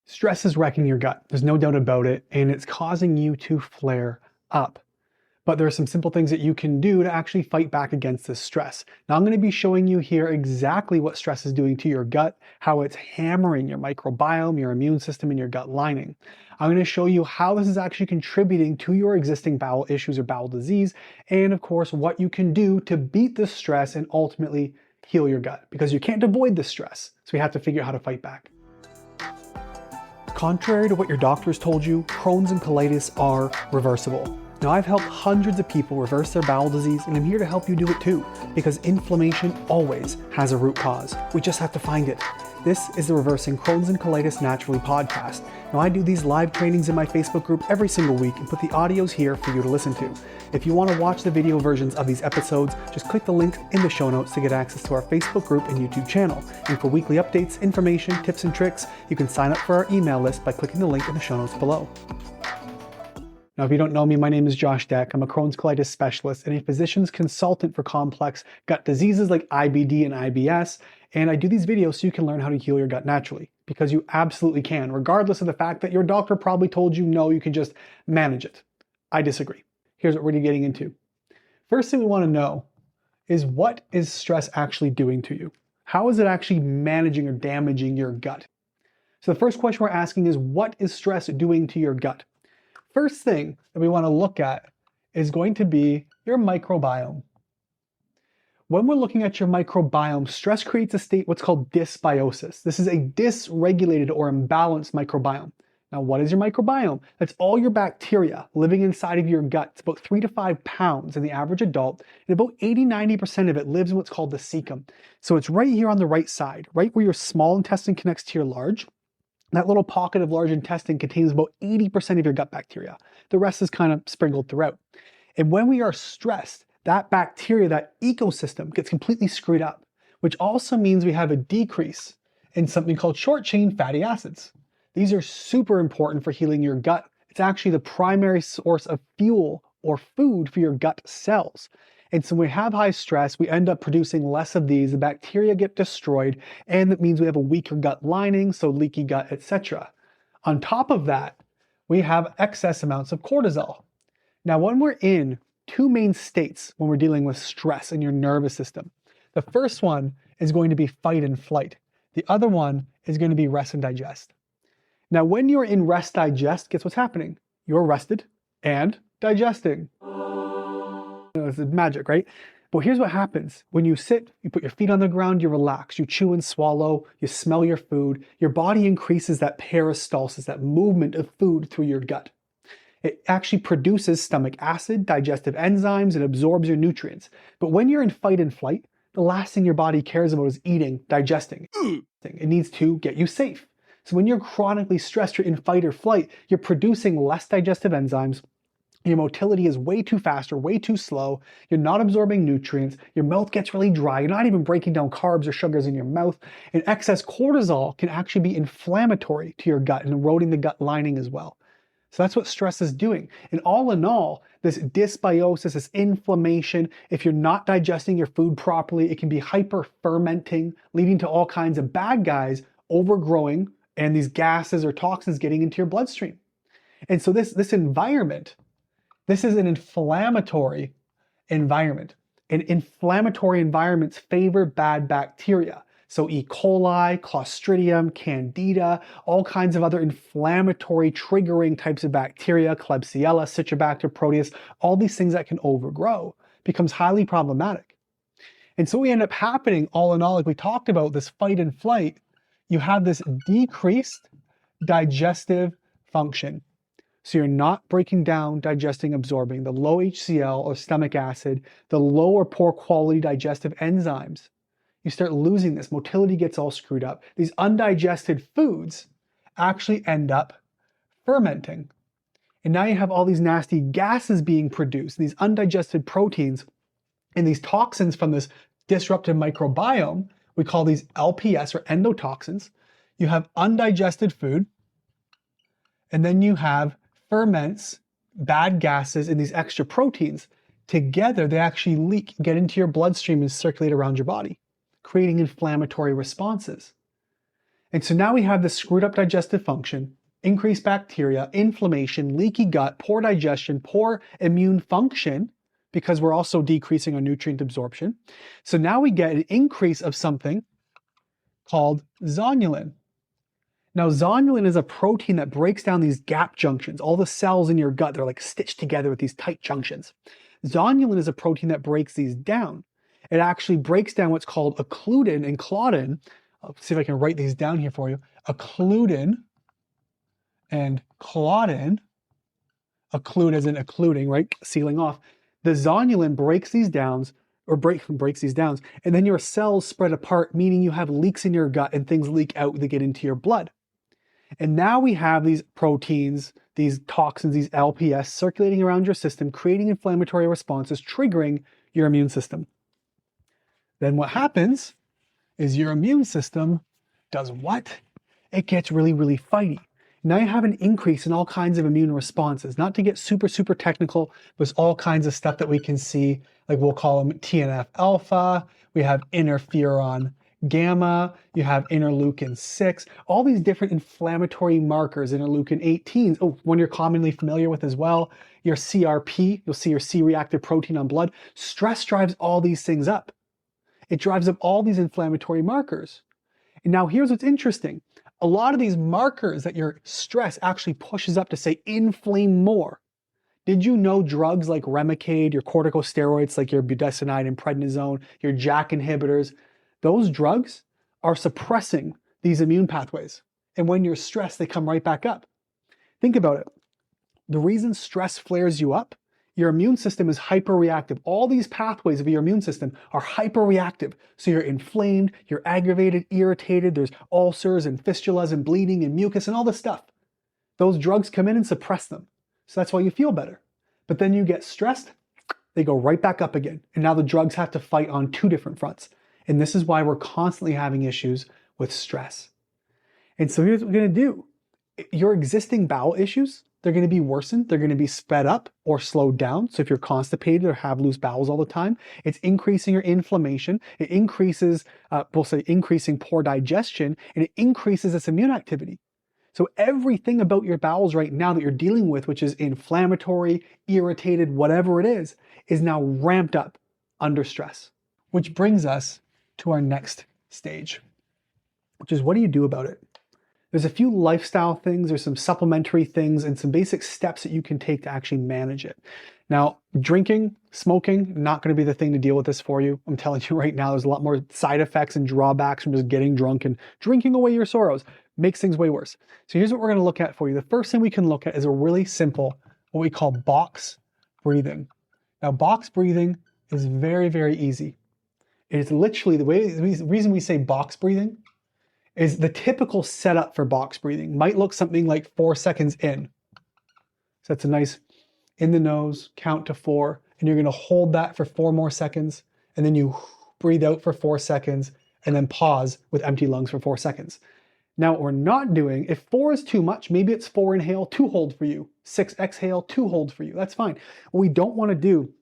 Stress is wrecking your gut. There's no doubt about it, and it's causing you to flare up. But there are some simple things that you can do to actually fight back against this stress. Now, I'm going to be showing you here exactly what stress is doing to your gut, how it's hammering your microbiome, your immune system, and your gut lining. I'm going to show you how this is actually contributing to your existing bowel issues or bowel disease, and of course, what you can do to beat this stress and ultimately heal your gut, because you can't avoid the stress. So we have to figure out how to fight back. Contrary to what your doctors told you, Crohn's and colitis are reversible. Now, I've helped hundreds of people reverse their bowel disease, and I'm here to help you do it too, because inflammation always has a root cause. We just have to find it. This is the Reversing Crohn's and Colitis Naturally podcast. Now, I do these live trainings in my Facebook group every single week and put the audios here for you to listen to. If you want to watch the video versions of these episodes, just click the link in the show notes to get access to our Facebook group and YouTube channel. And for weekly updates, information, tips, and tricks, you can sign up for our email list by clicking the link in the show notes below. Now, if you don't know me, my name is Josh Deck. I'm a Crohn's colitis specialist and a physician's consultant for complex gut diseases like IBD and IBS. And I do these videos so you can learn how to heal your gut naturally, because you absolutely can, regardless of the fact that your doctor probably told you no, you can just manage it. I disagree. Here's what we're getting into. First thing we want to know is, what is stress actually doing to you? How is it actually managing or damaging your gut? So the first question we're asking is, what is stress doing to your gut? First thing that we want to look at is going to be your microbiome. When we're looking at your microbiome, stress creates a state what's called dysbiosis. This is a dysregulated or imbalanced microbiome. Now, what is your microbiome? That's all your bacteria living inside of your gut. It's about 3 to 5 pounds in the average adult, and about 80–90% of it lives in what's called the cecum. So it's right here on the right side, right where your small intestine connects to your large. That little pocket of large intestine contains about 80% of your gut bacteria. The rest is kind of sprinkled throughout. And when we are stressed, that bacteria, that ecosystem gets completely screwed up, which also means we have a decrease in something called short-chain fatty acids. These are super important for healing your gut. It's actually the primary source of fuel or food for your gut cells. And so when we have high stress, we end up producing less of these, the bacteria get destroyed, and that means we have a weaker gut lining, so leaky gut, etc. On top of that, we have excess amounts of cortisol. Now, when we're in two main states when we're dealing with stress in your nervous system, the first one is going to be fight and flight. The other one is going to be rest and digest. Now, when you're in rest digest, guess what's happening? You're rested and digesting. It's magic, right? But here's what happens. When you sit, you put your feet on the ground, you relax, you chew and swallow, you smell your food, your body increases that peristalsis, that movement of food through your gut. It actually produces stomach acid, digestive enzymes, and absorbs your nutrients. But when you're in fight and flight, the last thing your body cares about is eating, digesting. It needs to get you safe. So when you're chronically stressed, you're in fight or flight, you're producing less digestive enzymes. Your motility is way too fast or way too slow. You're not absorbing nutrients. Your mouth gets really dry. You're not even breaking down carbs or sugars in your mouth. And excess cortisol can actually be inflammatory to your gut and eroding the gut lining as well. So that's what stress is doing. And all in all, this dysbiosis, this inflammation, if you're not digesting your food properly, it can be hyper-fermenting, leading to all kinds of bad guys overgrowing and these gases or toxins getting into your bloodstream. And so this environment, this is an inflammatory environment. And inflammatory environments favor bad bacteria. So E. coli, Clostridium, Candida, all kinds of other inflammatory triggering types of bacteria, Klebsiella, Citrobacter, Proteus, all these things that can overgrow becomes highly problematic. And so we end up happening, all in all, like we talked about, this fight and flight, you have this decreased digestive function. So you're not breaking down, digesting, absorbing the low HCl or stomach acid, the low or poor quality digestive enzymes. You start losing this. Motility gets all screwed up. These undigested foods actually end up fermenting. And now you have all these nasty gases being produced, these undigested proteins, and these toxins from this disrupted microbiome. We call these LPS or endotoxins. You have undigested food, and then you have ferments, bad gases, and these extra proteins. Together, they actually leak, get into your bloodstream and circulate around your body, creating inflammatory responses. And so now we have this screwed up digestive function, increased bacteria, inflammation, leaky gut, poor digestion, poor immune function, because we're also decreasing our nutrient absorption. So now we get an increase of something called zonulin. Now, zonulin is a protein that breaks down these gap junctions. All the cells in your gut, they're like stitched together with these tight junctions. Zonulin is a protein that breaks these down. It actually breaks down what's called occludin and claudin. I'll see if I can write these down here for you. Occludin and claudin. Occlude as in occluding, right? Sealing off. The zonulin breaks these down, breaks these down, and then your cells spread apart, meaning you have leaks in your gut and things leak out that get into your blood. And now we have these proteins, these toxins, these LPS circulating around your system, creating inflammatory responses, triggering your immune system. Then what happens is your immune system does what? It gets really, really fighty. Now you have an increase in all kinds of immune responses. Not to get super, super technical, but all kinds of stuff that we can see, like we'll call them TNF alpha, we have interferon gamma, you have interleukin 6, all these different inflammatory markers, interleukin 18, one you're commonly familiar with as well, your CRP, you'll see your C-reactive protein on blood. Stress drives all these things up. It drives up all these inflammatory markers. And now here's what's interesting. A lot of these markers that your stress actually pushes up to say inflame more. Did you know drugs like Remicade, your corticosteroids like your budesonide and prednisone, your JAK inhibitors, those drugs are suppressing these immune pathways. And when you're stressed, they come right back up. Think about it. The reason stress flares you up, your immune system is hyperreactive. All these pathways of your immune system are hyperreactive. So you're inflamed, you're aggravated, irritated, there's ulcers and fistulas and bleeding and mucus and all this stuff. Those drugs come in and suppress them. So that's why you feel better. But then you get stressed, they go right back up again. And now the drugs have to fight on two different fronts. And this is why we're constantly having issues with stress. And so here's what we're going to do. Your existing bowel issues, they're going to be worsened. They're going to be sped up or slowed down. So if you're constipated or have loose bowels all the time, it's increasing your inflammation. It increases, increasing poor digestion, and it increases this immune activity. So everything about your bowels right now that you're dealing with, which is inflammatory, irritated, whatever it is now ramped up under stress. Which brings us to our next stage, which is, what do you do about it? There's a few lifestyle things, there's some supplementary things, and some basic steps that you can take to actually manage it. Now, drinking, smoking, not going to be the thing to deal with this for you. I'm telling you right now, there's a lot more side effects and drawbacks from just getting drunk and drinking away your sorrows. Makes things way worse. So here's what we're going to look at for you. The first thing we can look at is a really simple, what we call box breathing. Now, box breathing is very, very easy. It is literally the reason we say box breathing is the typical setup for box breathing might look something like 4 seconds in. So that's a nice in the nose, count to 4, and you're going to hold that for 4 more seconds, and then you breathe out for 4 seconds, and then pause with empty lungs for 4 seconds. Now, what we're not doing, if 4 is too much, maybe it's 4 inhale, 2 hold for you, 6 exhale, 2 hold for you. That's fine. What we don't want to do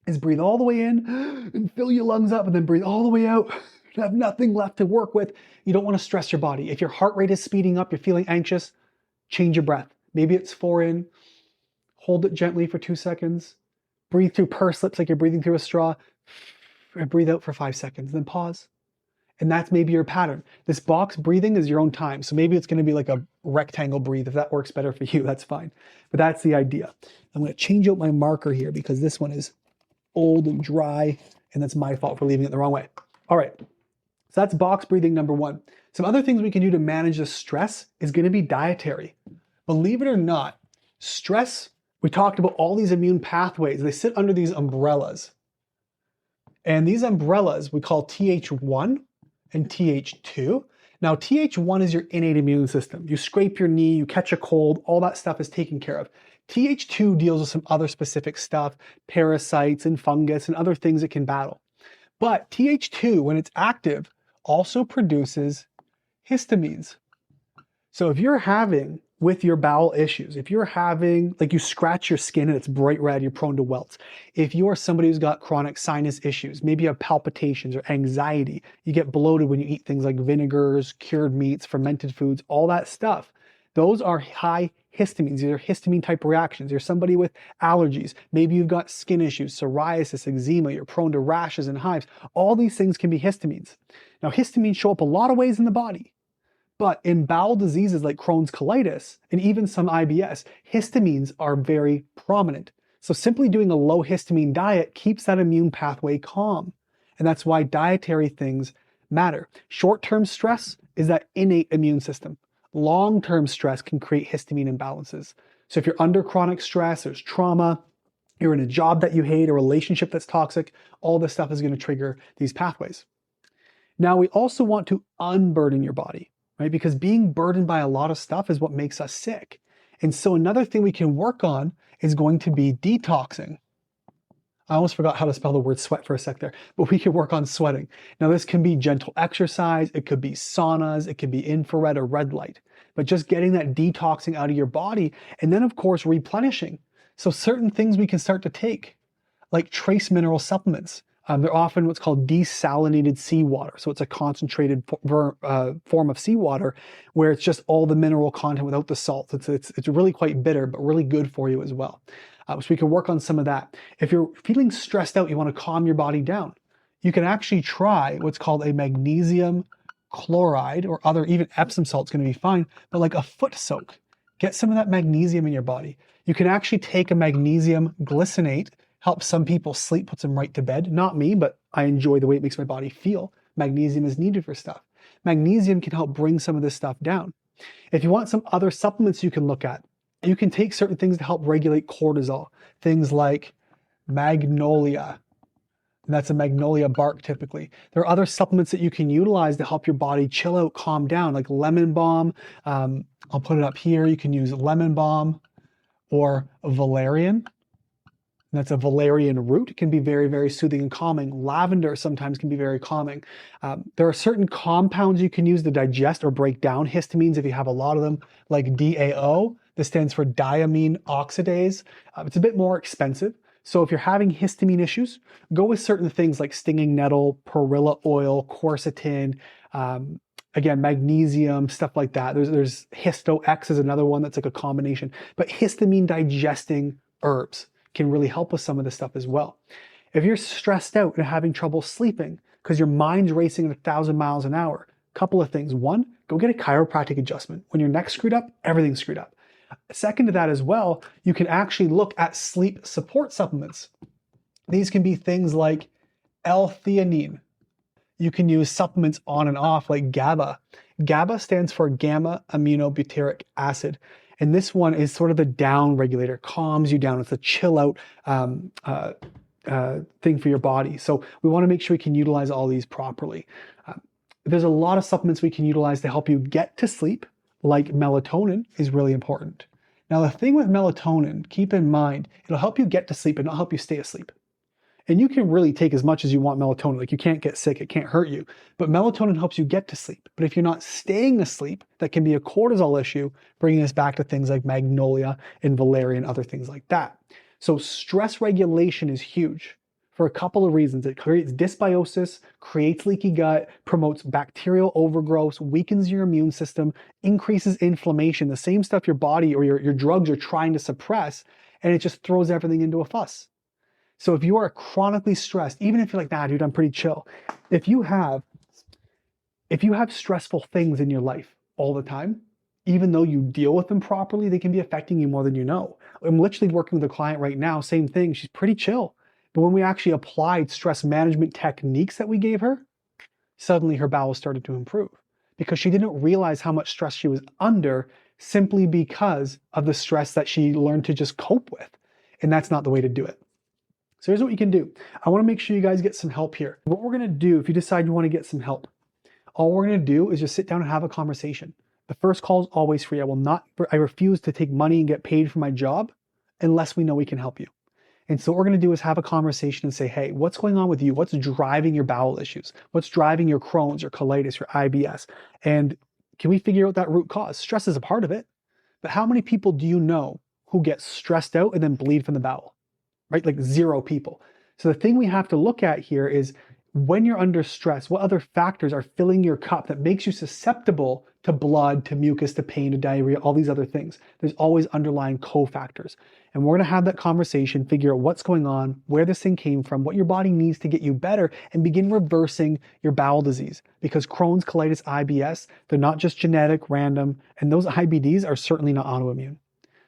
is breathe all the way in and fill your lungs up, and then breathe all the way out. You have nothing left to work with. You don't want to stress your body. If your heart rate is speeding up, you're feeling anxious, change your breath. Maybe it's 4 in, hold it gently for 2 seconds, breathe through pursed lips like you're breathing through a straw, and breathe out for 5 seconds, then pause. And that's maybe your pattern. This box breathing is your own time. So maybe it's going to be like a rectangle breathe. If that works better for you, that's fine. But that's the idea. I'm going to change out my marker here because this one is old and dry, and that's my fault for leaving it the wrong way. All right. So that's box breathing number 1. Some other things we can do to manage the stress is going to be dietary. Believe it or not, stress, we talked about all these immune pathways. They sit under these umbrellas. And these umbrellas we call Th1 and Th2. Now, Th1 is your innate immune system. You scrape your knee, you catch a cold, all that stuff is taken care of. Th2 deals with some other specific stuff, parasites and fungus and other things it can battle. But Th2, when it's active, also produces histamines. So if you're having with your bowel issues, if you're having, like you scratch your skin and it's bright red, you're prone to welts. If you're somebody who's got chronic sinus issues, maybe you have palpitations or anxiety, you get bloated when you eat things like vinegars, cured meats, fermented foods, all that stuff. Those are high histamines. These are histamine type reactions. You're somebody with allergies. Maybe you've got skin issues, psoriasis, eczema, you're prone to rashes and hives. All these things can be histamines. Now, histamines show up a lot of ways in the body. But in bowel diseases like Crohn's colitis and even some IBS, histamines are very prominent. So simply doing a low histamine diet keeps that immune pathway calm. And that's why dietary things matter. Short-term stress is that innate immune system. Long-term stress can create histamine imbalances. So if you're under chronic stress, there's trauma, you're in a job that you hate, a relationship that's toxic, all this stuff is going to trigger these pathways. Now, we also want to unburden your body. Right? Because being burdened by a lot of stuff is what makes us sick. And so another thing we can work on is going to be detoxing. I almost forgot how to spell the word sweat for a sec there, but we can work on sweating. Now this can be gentle exercise, it could be saunas, it could be infrared or red light, but just getting that detoxing out of your body and then of course replenishing. So certain things we can start to take, like trace mineral supplements. They're often what's called desalinated seawater. So it's a concentrated form of seawater where it's just all the mineral content without the salt. It's really quite bitter, but really good for you as well. So we can work on some of that. If you're feeling stressed out, you want to calm your body down, you can actually try what's called a magnesium chloride or other, even Epsom salt's going to be fine, but like a foot soak. Get some of that magnesium in your body. You can actually take a magnesium glycinate, helps some people sleep, puts them right to bed. Not me, but I enjoy the way it makes my body feel. Magnesium is needed for stuff. Magnesium can help bring some of this stuff down. If you want some other supplements you can look at, you can take certain things to help regulate cortisol. Things like magnolia. And that's a magnolia bark typically. There are other supplements that you can utilize to help your body chill out, calm down, like lemon balm. I'll put it up here. You can use lemon balm or valerian. And that's a valerian root. It can be very, very soothing and calming. Lavender sometimes can be very calming. There are certain compounds you can use to digest or break down histamines if you have a lot of them, like DAO. This stands for diamine oxidase. It's a bit more expensive. So if you're having histamine issues, go with certain things like stinging nettle, perilla oil, quercetin, again, magnesium, stuff like that. There's Histo-X is another one that's like a combination. But histamine digesting herbs can really help with some of this stuff as well. If you're stressed out and having trouble sleeping because your mind's racing at 1,000 miles an hour, a couple of things. One, go get a chiropractic adjustment. When your neck's screwed up, everything's screwed up. Second to that as well, you can actually look at sleep support supplements. These can be things like L-theanine. You can use supplements on and off like GABA. GABA stands for gamma aminobutyric acid. And this one is sort of the down regulator, calms you down. It's a chill out thing for your body. So we want to make sure we can utilize all these properly. There's a lot of supplements we can utilize to help you get to sleep, like melatonin is really important. Now the thing with melatonin, keep in mind, it'll help you get to sleep and not help you stay asleep. And you can really take as much as you want melatonin. Like you can't get sick, it can't hurt you. But melatonin helps you get to sleep. But if you're not staying asleep, that can be a cortisol issue, bringing us back to things like magnolia and valerian, other things like that. So stress regulation is huge for a couple of reasons. It creates dysbiosis, creates leaky gut, promotes bacterial overgrowth, weakens your immune system, increases inflammation, the same stuff your body or your drugs are trying to suppress, and it just throws everything into a fuss. So if you are chronically stressed, even if you're like, nah, dude, I'm pretty chill. If you have stressful things in your life all the time, even though you deal with them properly, they can be affecting you more than you know. I'm literally working with a client right now, same thing, she's pretty chill. But when we actually applied stress management techniques that we gave her, suddenly her bowels started to improve because she didn't realize how much stress she was under simply because of the stress that she learned to just cope with. And that's not the way to do it. So here's what you can do. I want to make sure you guys get some help here. What we're going to do, if you decide you want to get some help, all we're going to do is just sit down and have a conversation. The first call is always free. I refuse to take money and get paid for my job unless we know we can help you. And so what we're going to do is have a conversation and say, hey, what's going on with you? What's driving your bowel issues? What's driving your Crohn's, your colitis, your IBS? And Can we figure out that root cause? Stress is a part of it. But how many people do you know who get stressed out and then bleed from the bowel? Right? Like 0 people. So the thing we have to look at here is when you're under stress, what other factors are filling your cup that makes you susceptible to blood, to mucus, to pain, to diarrhea, all these other things. There's always underlying cofactors. And we're going to have that conversation, figure out what's going on, where this thing came from, what your body needs to get you better, and begin reversing your bowel disease. Because Crohn's, colitis, IBS, they're not just genetic, random, and those IBDs are certainly not autoimmune.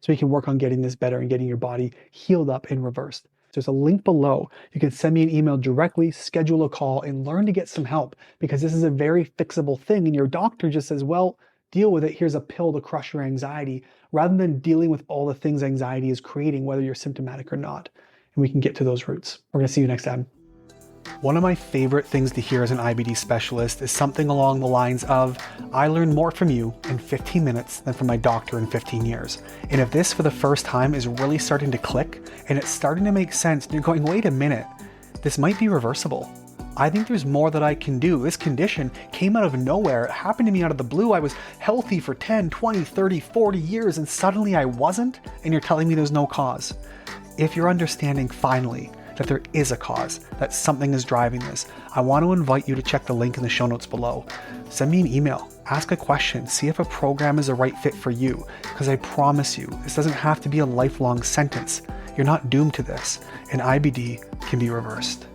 So you can work on getting this better and getting your body healed up and reversed. There's a link below. You can send me an email directly, schedule a call, and learn to get some help, because this is a very fixable thing. And your doctor just says, well, deal with it. Here's a pill to crush your anxiety, rather than dealing with all the things anxiety is creating, whether you're symptomatic or not. And we can get to those roots. We're going to see you next time. One of my favorite things to hear as an IBD specialist is something along the lines of, I learned more from you in 15 minutes than from my doctor in 15 years. And if this for the first time is really starting to click and it's starting to make sense, and you're going, wait a minute, this might be reversible. I think there's more that I can do. This condition came out of nowhere. It happened to me out of the blue. I was healthy for 10, 20, 30, 40 years, and suddenly I wasn't, and you're telling me there's no cause. If you're understanding finally that there is a cause, that something is driving this, I want to invite you to check the link in the show notes below. Send me an email, ask a question, see if a program is a right fit for you, because I promise you, this doesn't have to be a lifelong sentence. You're not doomed to this, and IBD can be reversed.